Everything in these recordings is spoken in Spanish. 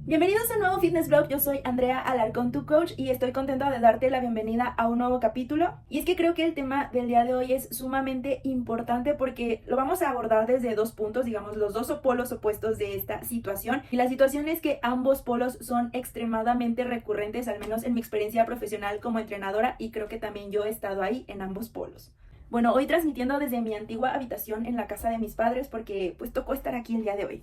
Bienvenidos a un nuevo Fitness Vlog, yo soy Andrea Alarcón, tu coach, y estoy contenta de darte la bienvenida a un nuevo capítulo. Y es que creo que el tema del día de hoy es sumamente importante porque lo vamos a abordar desde dos puntos, digamos los dos polos opuestos de esta situación. Y la situación es que ambos polos son extremadamente recurrentes, al menos en mi experiencia profesional como entrenadora, y creo que también yo he estado ahí en ambos polos. Bueno, hoy transmitiendo desde mi antigua habitación en la casa de mis padres porque pues tocó estar aquí el día de hoy.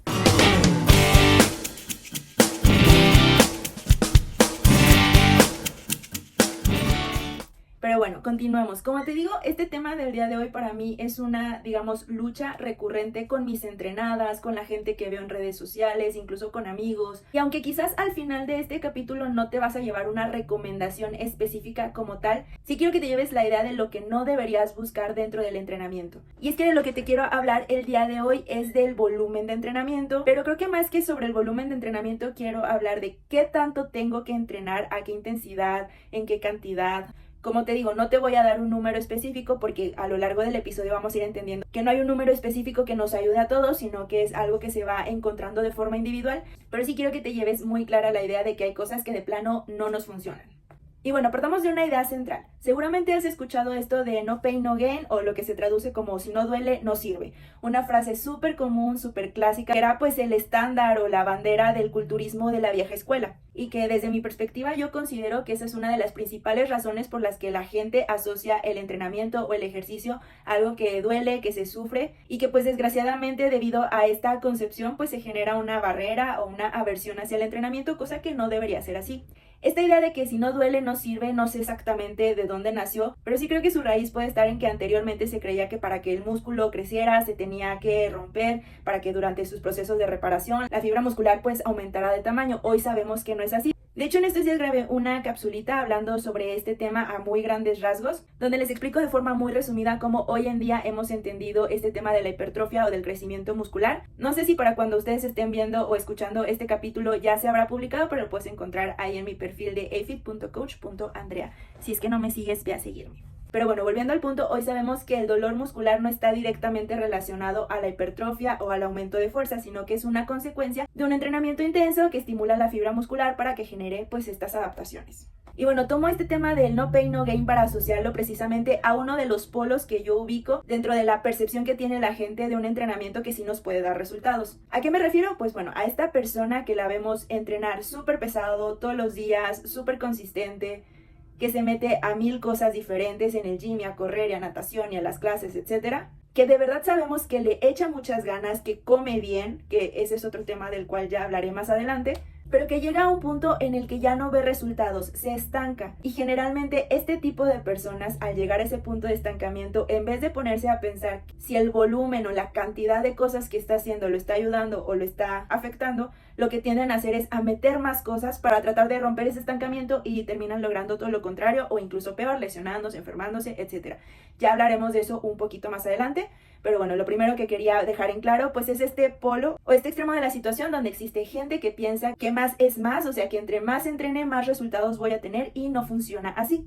Pero bueno, continuemos. Como te digo, este tema del día de hoy para mí es una, digamos, lucha recurrente con mis entrenadas, con la gente que veo en redes sociales, incluso con amigos. Y aunque quizás al final de este capítulo no te vas a llevar una recomendación específica como tal, sí quiero que te lleves la idea de lo que no deberías buscar dentro del entrenamiento. Y es que de lo que te quiero hablar el día de hoy es del volumen de entrenamiento, pero creo que más que sobre el volumen de entrenamiento quiero hablar de qué tanto tengo que entrenar, a qué intensidad, en qué cantidad. Como te digo, no te voy a dar un número específico porque a lo largo del episodio vamos a ir entendiendo que no hay un número específico que nos ayude a todos, sino que es algo que se va encontrando de forma individual. Pero sí quiero que te lleves muy clara la idea de que hay cosas que de plano no nos funcionan. Y bueno, partamos de una idea central. Seguramente has escuchado esto de no pain, no gain, o lo que se traduce como si no duele, no sirve. Una frase súper común, súper clásica, que era pues el estándar o la bandera del culturismo de la vieja escuela. Y que desde mi perspectiva yo considero que esa es una de las principales razones por las que la gente asocia el entrenamiento o el ejercicio a algo que duele, que se sufre, y que pues desgraciadamente debido a esta concepción pues se genera una barrera o una aversión hacia el entrenamiento, cosa que no debería ser así. Esta idea de que si no duele no sirve, no sé exactamente de dónde nació, pero sí creo que su raíz puede estar en que anteriormente se creía que para que el músculo creciera se tenía que romper, para que durante sus procesos de reparación la fibra muscular pues aumentara de tamaño. Hoy sabemos que no es así. De hecho, en estos días grabé una capsulita hablando sobre este tema a muy grandes rasgos, donde les explico de forma muy resumida cómo hoy en día hemos entendido este tema de la hipertrofia o del crecimiento muscular. No sé si para cuando ustedes estén viendo o escuchando este capítulo ya se habrá publicado, pero lo puedes encontrar ahí en mi perfil de afit.coach.andrea. Si es que no me sigues, ve a seguirme. Pero bueno, volviendo al punto, hoy sabemos que el dolor muscular no está directamente relacionado a la hipertrofia o al aumento de fuerza, sino que es una consecuencia de un entrenamiento intenso que estimula la fibra muscular para que genere pues estas adaptaciones. Y bueno, tomo este tema del no pain, no gain para asociarlo precisamente a uno de los polos que yo ubico dentro de la percepción que tiene la gente de un entrenamiento que sí nos puede dar resultados. ¿A qué me refiero? Pues bueno, a esta persona que la vemos entrenar súper pesado todos los días, súper consistente, que se mete a 1000 cosas diferentes en el gym y a correr y a natación y a las clases, etcétera, que de verdad sabemos que le echa muchas ganas, que come bien, que ese es otro tema del cual ya hablaré más adelante, pero que llega a un punto en el que ya no ve resultados, se estanca. Y generalmente este tipo de personas, al llegar a ese punto de estancamiento, en vez de ponerse a pensar si el volumen o la cantidad de cosas que está haciendo lo está ayudando o lo está afectando, lo que tienden a hacer es a meter más cosas para tratar de romper ese estancamiento y terminan logrando todo lo contrario o incluso peor, lesionándose, enfermándose, etc. Ya hablaremos de eso un poquito más adelante. Pero bueno, lo primero que quería dejar en claro pues es este polo o este extremo de la situación donde existe gente que piensa que más es más, o sea que entre más entrene más resultados voy a tener, y no funciona así.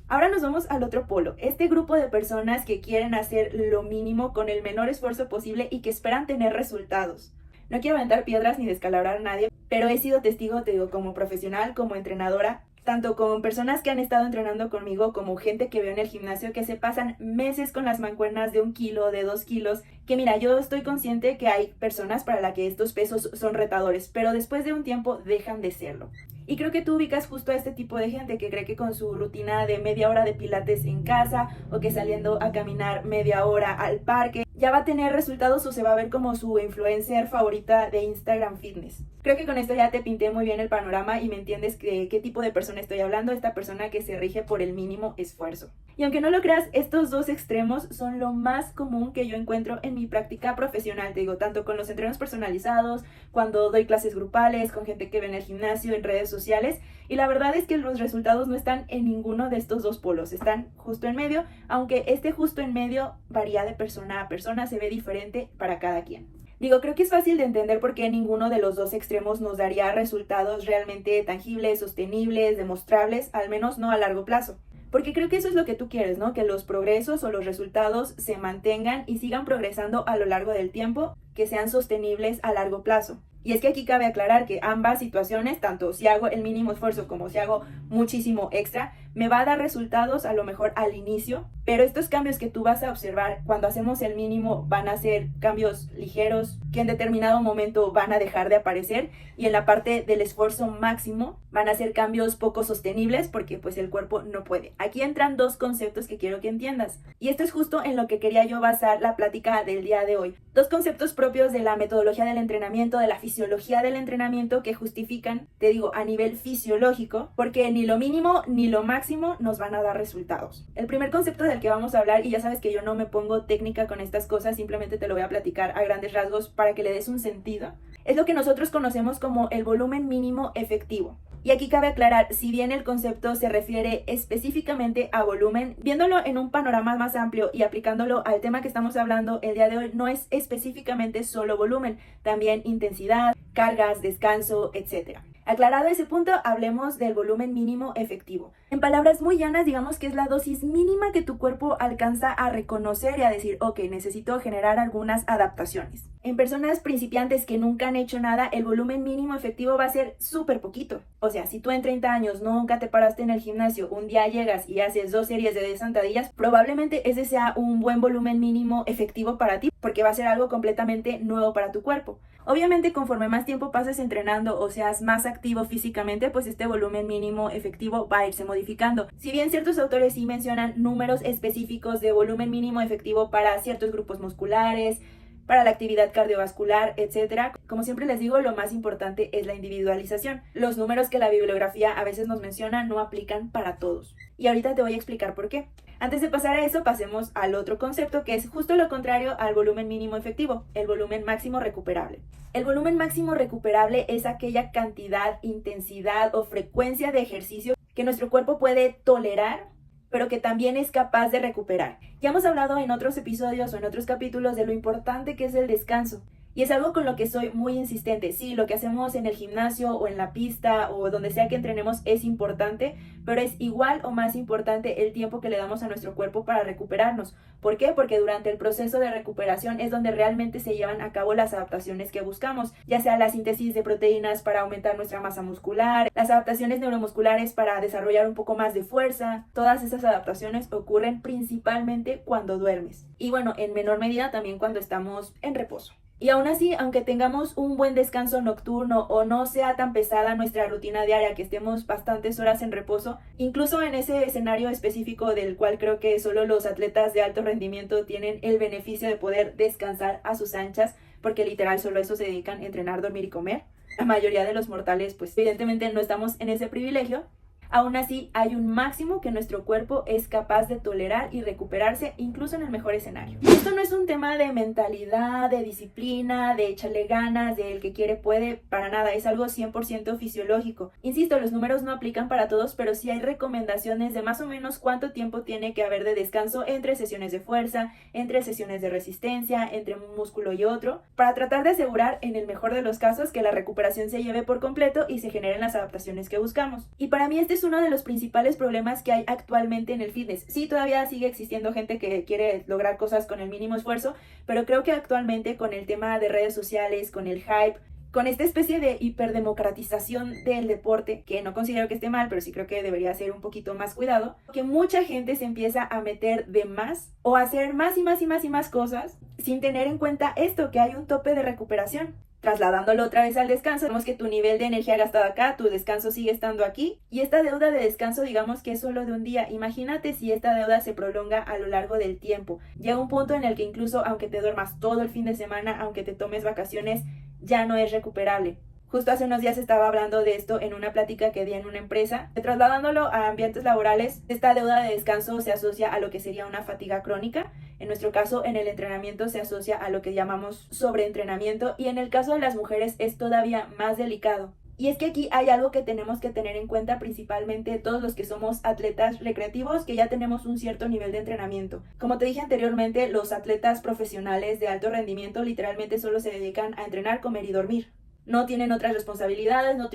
Ahora nos vamos al otro polo, este grupo de personas que quieren hacer lo mínimo con el menor esfuerzo posible y que esperan tener resultados. No quiero aventar piedras ni descalabrar a nadie, pero he sido testigo, te digo, como profesional, como entrenadora, tanto con personas que han estado entrenando conmigo como gente que veo en el gimnasio que se pasan meses con las mancuernas de 1 kilo, de 2 kilos, que mira, yo estoy consciente que hay personas para las que estos pesos son retadores, pero después de un tiempo dejan de serlo. Y creo que tú ubicas justo a este tipo de gente que cree que con su rutina de media hora de pilates en casa o que saliendo a caminar media hora al parque ya va a tener resultados o se va a ver como su influencer favorita de Instagram Fitness. Creo que con esto ya te pinté muy bien el panorama y me entiendes de qué tipo de persona estoy hablando, esta persona que se rige por el mínimo esfuerzo. Y aunque no lo creas, estos dos extremos son lo más común que yo encuentro en mi práctica profesional, te digo, tanto con los entrenos personalizados, cuando doy clases grupales, con gente que ve en el gimnasio, en redes sociales, y la verdad es que los resultados no están en ninguno de estos dos polos, están justo en medio, aunque este justo en medio varía de persona a persona, se ve diferente para cada quien. Digo, creo que es fácil de entender por qué ninguno de los dos extremos nos daría resultados realmente tangibles, sostenibles, demostrables, al menos no a largo plazo. Porque creo que eso es lo que tú quieres, ¿no? Que los progresos o los resultados se mantengan y sigan progresando a lo largo del tiempo, que sean sostenibles a largo plazo. Y es que aquí cabe aclarar que ambas situaciones, tanto si hago el mínimo esfuerzo como si hago muchísimo extra, me va a dar resultados a lo mejor al inicio, pero estos cambios que tú vas a observar cuando hacemos el mínimo van a ser cambios ligeros que en determinado momento van a dejar de aparecer, y en la parte del esfuerzo máximo van a ser cambios poco sostenibles porque pues el cuerpo no puede. Aquí entran dos conceptos que quiero que entiendas, y esto es justo en lo que quería yo basar la plática del día de hoy. Dos conceptos propios de la metodología del entrenamiento, de la fisiología del entrenamiento, que justifican, te digo, a nivel fisiológico, porque ni lo mínimo ni lo máximo nos van a dar resultados. El primer concepto del que vamos a hablar, y ya sabes que yo no me pongo técnica con estas cosas, simplemente te lo voy a platicar a grandes rasgos para que le des un sentido, es lo que nosotros conocemos como el volumen mínimo efectivo. Y aquí cabe aclarar, si bien el concepto se refiere específicamente a volumen, viéndolo en un panorama más amplio y aplicándolo al tema que estamos hablando el día de hoy, no es específicamente solo volumen, también intensidad, cargas, descanso, etc. Aclarado ese punto, hablemos del volumen mínimo efectivo. En palabras muy llanas, digamos que es la dosis mínima que tu cuerpo alcanza a reconocer y a decir, ok, necesito generar algunas adaptaciones. En personas principiantes que nunca han hecho nada, el volumen mínimo efectivo va a ser súper poquito. O sea, si tú en 30 años nunca te paraste en el gimnasio, un día llegas y haces 2 series de 10 sentadillas, probablemente ese sea un buen volumen mínimo efectivo para ti, porque va a ser algo completamente nuevo para tu cuerpo. Obviamente, conforme más tiempo pases entrenando o seas más activo físicamente, pues este volumen mínimo efectivo va a irse modificando. Si bien ciertos autores sí mencionan números específicos de volumen mínimo efectivo para ciertos grupos musculares, para la actividad cardiovascular, etc. Como siempre les digo, lo más importante es la individualización. Los números que la bibliografía a veces nos menciona no aplican para todos. Y ahorita te voy a explicar por qué. Antes de pasar a eso, pasemos al otro concepto, que es justo lo contrario al volumen mínimo efectivo, el volumen máximo recuperable. El volumen máximo recuperable es aquella cantidad, intensidad o frecuencia de ejercicio que nuestro cuerpo puede tolerar, pero que también es capaz de recuperar. Ya hemos hablado en otros episodios o en otros capítulos de lo importante que es el descanso. Y es algo con lo que soy muy insistente. Sí, lo que hacemos en el gimnasio o en la pista o donde sea que entrenemos es importante, pero es igual o más importante el tiempo que le damos a nuestro cuerpo para recuperarnos. ¿Por qué? Porque durante el proceso de recuperación es donde realmente se llevan a cabo las adaptaciones que buscamos, ya sea la síntesis de proteínas para aumentar nuestra masa muscular, las adaptaciones neuromusculares para desarrollar un poco más de fuerza. Todas esas adaptaciones ocurren principalmente cuando duermes. Y bueno, en menor medida también cuando estamos en reposo. Y aún así, aunque tengamos un buen descanso nocturno o no sea tan pesada nuestra rutina diaria, que estemos bastantes horas en reposo, incluso en ese escenario específico del cual creo que solo los atletas de alto rendimiento tienen el beneficio de poder descansar a sus anchas, porque literal solo a eso se dedican: a entrenar, dormir y comer. La mayoría de los mortales, pues evidentemente no estamos en ese privilegio. Aún así, hay un máximo que nuestro cuerpo es capaz de tolerar y recuperarse, incluso en el mejor escenario. Esto no es un tema de mentalidad, de disciplina, de échale ganas, de el que quiere puede, para nada. Es algo 100% fisiológico. Insisto, los números no aplican para todos, pero sí hay recomendaciones de más o menos cuánto tiempo tiene que haber de descanso entre sesiones de fuerza, entre sesiones de resistencia, entre un músculo y otro, para tratar de asegurar, en el mejor de los casos, que la recuperación se lleve por completo y se generen las adaptaciones que buscamos. Y para mí este es uno de los principales problemas que hay actualmente en el fitness. Sí, todavía sigue existiendo gente que quiere lograr cosas con el mínimo esfuerzo, pero creo que actualmente, con el tema de redes sociales, con el hype, con esta especie de hiperdemocratización del deporte, que no considero que esté mal, pero sí creo que debería ser un poquito más cuidado, que mucha gente se empieza a meter de más o a hacer más y más y más y más cosas sin tener en cuenta esto, que hay un tope de recuperación. Trasladándolo otra vez al descanso, vemos que tu nivel de energía gastado acá, tu descanso sigue estando aquí, y esta deuda de descanso, digamos que es solo de un día. Imagínate si esta deuda se prolonga a lo largo del tiempo. Llega un punto en el que incluso aunque te duermas todo el fin de semana, aunque te tomes vacaciones, ya no es recuperable. Justo hace unos días estaba hablando de esto en una plática que di en una empresa. Trasladándolo a ambientes laborales, esta deuda de descanso se asocia a lo que sería una fatiga crónica. En nuestro caso, en el entrenamiento se asocia a lo que llamamos sobreentrenamiento, y en el caso de las mujeres es todavía más delicado. Y es que aquí hay algo que tenemos que tener en cuenta, principalmente todos los que somos atletas recreativos, que ya tenemos un cierto nivel de entrenamiento. Como te dije anteriormente, los atletas profesionales de alto rendimiento literalmente solo se dedican a entrenar, comer y dormir. No tienen otras responsabilidades, no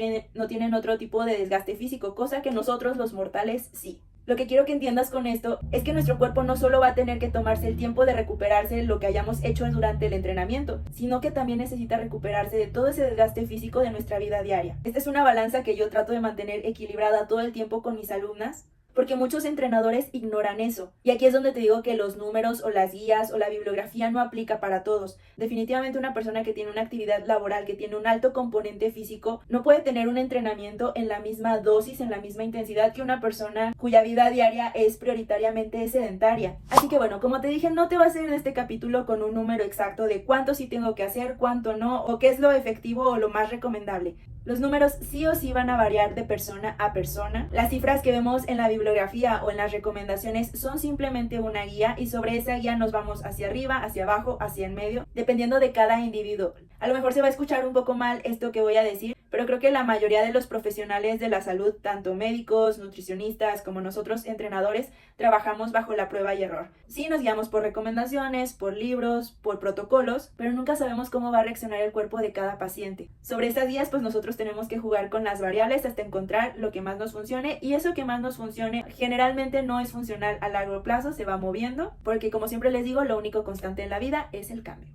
tienen otro tipo de desgaste físico, cosa que nosotros los mortales sí. Lo que quiero que entiendas con esto es que nuestro cuerpo no solo va a tener que tomarse el tiempo de recuperarse lo que hayamos hecho durante el entrenamiento, sino que también necesita recuperarse de todo ese desgaste físico de nuestra vida diaria. Esta es una balanza que yo trato de mantener equilibrada todo el tiempo con mis alumnas, porque muchos entrenadores ignoran eso. Y aquí es donde te digo que los números o las guías o la bibliografía no aplica para todos. Definitivamente una persona que tiene una actividad laboral, que tiene un alto componente físico, no puede tener un entrenamiento en la misma dosis, en la misma intensidad que una persona cuya vida diaria es prioritariamente sedentaria. Así que bueno, como te dije, no te vas a ir de este capítulo con un número exacto de cuánto sí tengo que hacer, cuánto no, o qué es lo efectivo o lo más recomendable. Los números sí o sí van a variar de persona a persona. Las cifras que vemos en la bibliografía o en las recomendaciones son simplemente una guía y sobre esa guía nos vamos hacia arriba, hacia abajo, hacia en medio, dependiendo de cada individuo. A lo mejor se va a escuchar un poco mal esto que voy a decir, pero creo que la mayoría de los profesionales de la salud, tanto médicos, nutricionistas como nosotros entrenadores, trabajamos bajo la prueba y error. Sí nos guiamos por recomendaciones, por libros, por protocolos, pero nunca sabemos cómo va a reaccionar el cuerpo de cada paciente. Sobre estas guías, pues nosotros tenemos que jugar con las variables hasta encontrar lo que más nos funcione, y eso que más nos funcione generalmente no es funcional a largo plazo, se va moviendo, porque como siempre les digo, lo único constante en la vida es el cambio.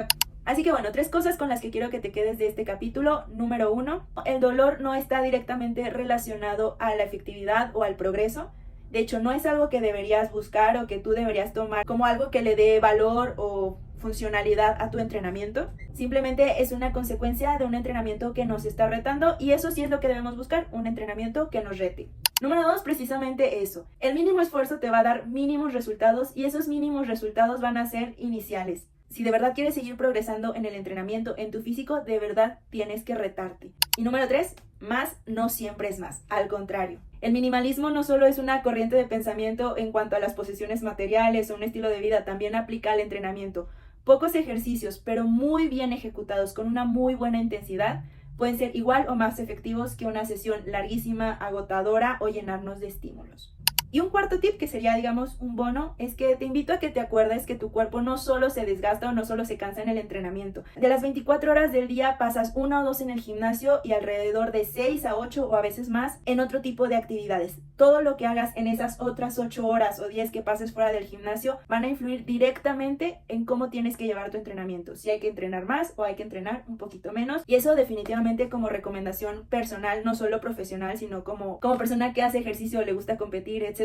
Así que bueno, 3 cosas con las que quiero que te quedes de este capítulo. Número 1, el dolor no está directamente relacionado a la efectividad o al progreso. De hecho, no es algo que deberías buscar o que tú deberías tomar como algo que le dé valor o funcionalidad a tu entrenamiento. Simplemente es una consecuencia de un entrenamiento que nos está retando, y eso sí es lo que debemos buscar, un entrenamiento que nos rete. Número 2, precisamente eso. El mínimo esfuerzo te va a dar mínimos resultados, y esos mínimos resultados van a ser iniciales. Si de verdad quieres seguir progresando en el entrenamiento, en tu físico, de verdad tienes que retarte. Y número 3, más no siempre es más. Al contrario. El minimalismo no solo es una corriente de pensamiento en cuanto a las posesiones materiales o un estilo de vida, también aplica al entrenamiento. Pocos ejercicios, pero muy bien ejecutados con una muy buena intensidad, pueden ser igual o más efectivos que una sesión larguísima, agotadora o llenarnos de estímulos. Y un cuarto tip, que sería, digamos, un bono, es que te invito a que te acuerdes que tu cuerpo no solo se desgasta o no solo se cansa en el entrenamiento. De las 24 horas del día pasas 1 o 2 en el gimnasio y alrededor de 6 a 8 o a veces más en otro tipo de actividades. Todo lo que hagas en esas otras 8 horas o 10 que pases fuera del gimnasio van a influir directamente en cómo tienes que llevar tu entrenamiento. Si hay que entrenar más o hay que entrenar un poquito menos. Y eso definitivamente como recomendación personal, no solo profesional, sino como persona que hace ejercicio, le gusta competir, etc.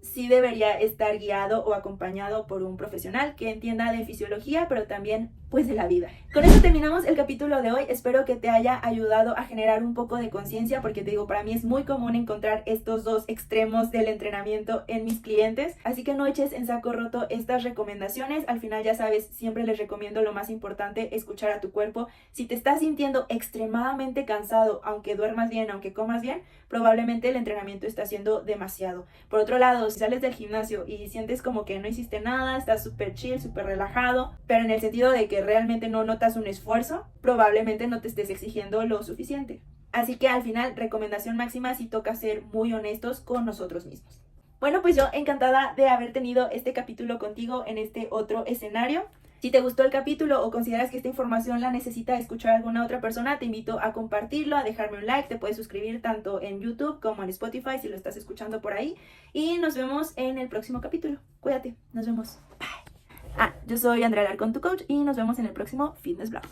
Sí debería estar guiado o acompañado por un profesional que entienda de fisiología, pero también pues de la vida. Con eso terminamos el capítulo de hoy. Espero que te haya ayudado a generar un poco de conciencia, porque te digo, para mí es muy común encontrar estos dos extremos del entrenamiento en mis clientes, así que no eches en saco roto estas recomendaciones. Al final, ya sabes, siempre les recomiendo lo más importante, escuchar a tu cuerpo. Si te estás sintiendo extremadamente cansado, aunque duermas bien, aunque comas bien, probablemente el entrenamiento está siendo demasiado. Por otro lado, si sales del gimnasio y sientes como que no hiciste nada, estás súper chill, súper relajado, pero en el sentido de que realmente no notas un esfuerzo, probablemente no te estés exigiendo lo suficiente. Así que al final, recomendación máxima, si toca ser muy honestos con nosotros mismos. Bueno, pues yo encantada de haber tenido este capítulo contigo en este otro escenario. Si te gustó el capítulo o consideras que esta información la necesita escuchar alguna otra persona, te invito a compartirlo, a dejarme un like. Te puedes suscribir tanto en YouTube como en Spotify si lo estás escuchando por ahí. Y nos vemos en el próximo capítulo. Cuídate, nos vemos. Bye. Yo soy Andrea Alarcón, tu coach, y nos vemos en el próximo Fitness Blog.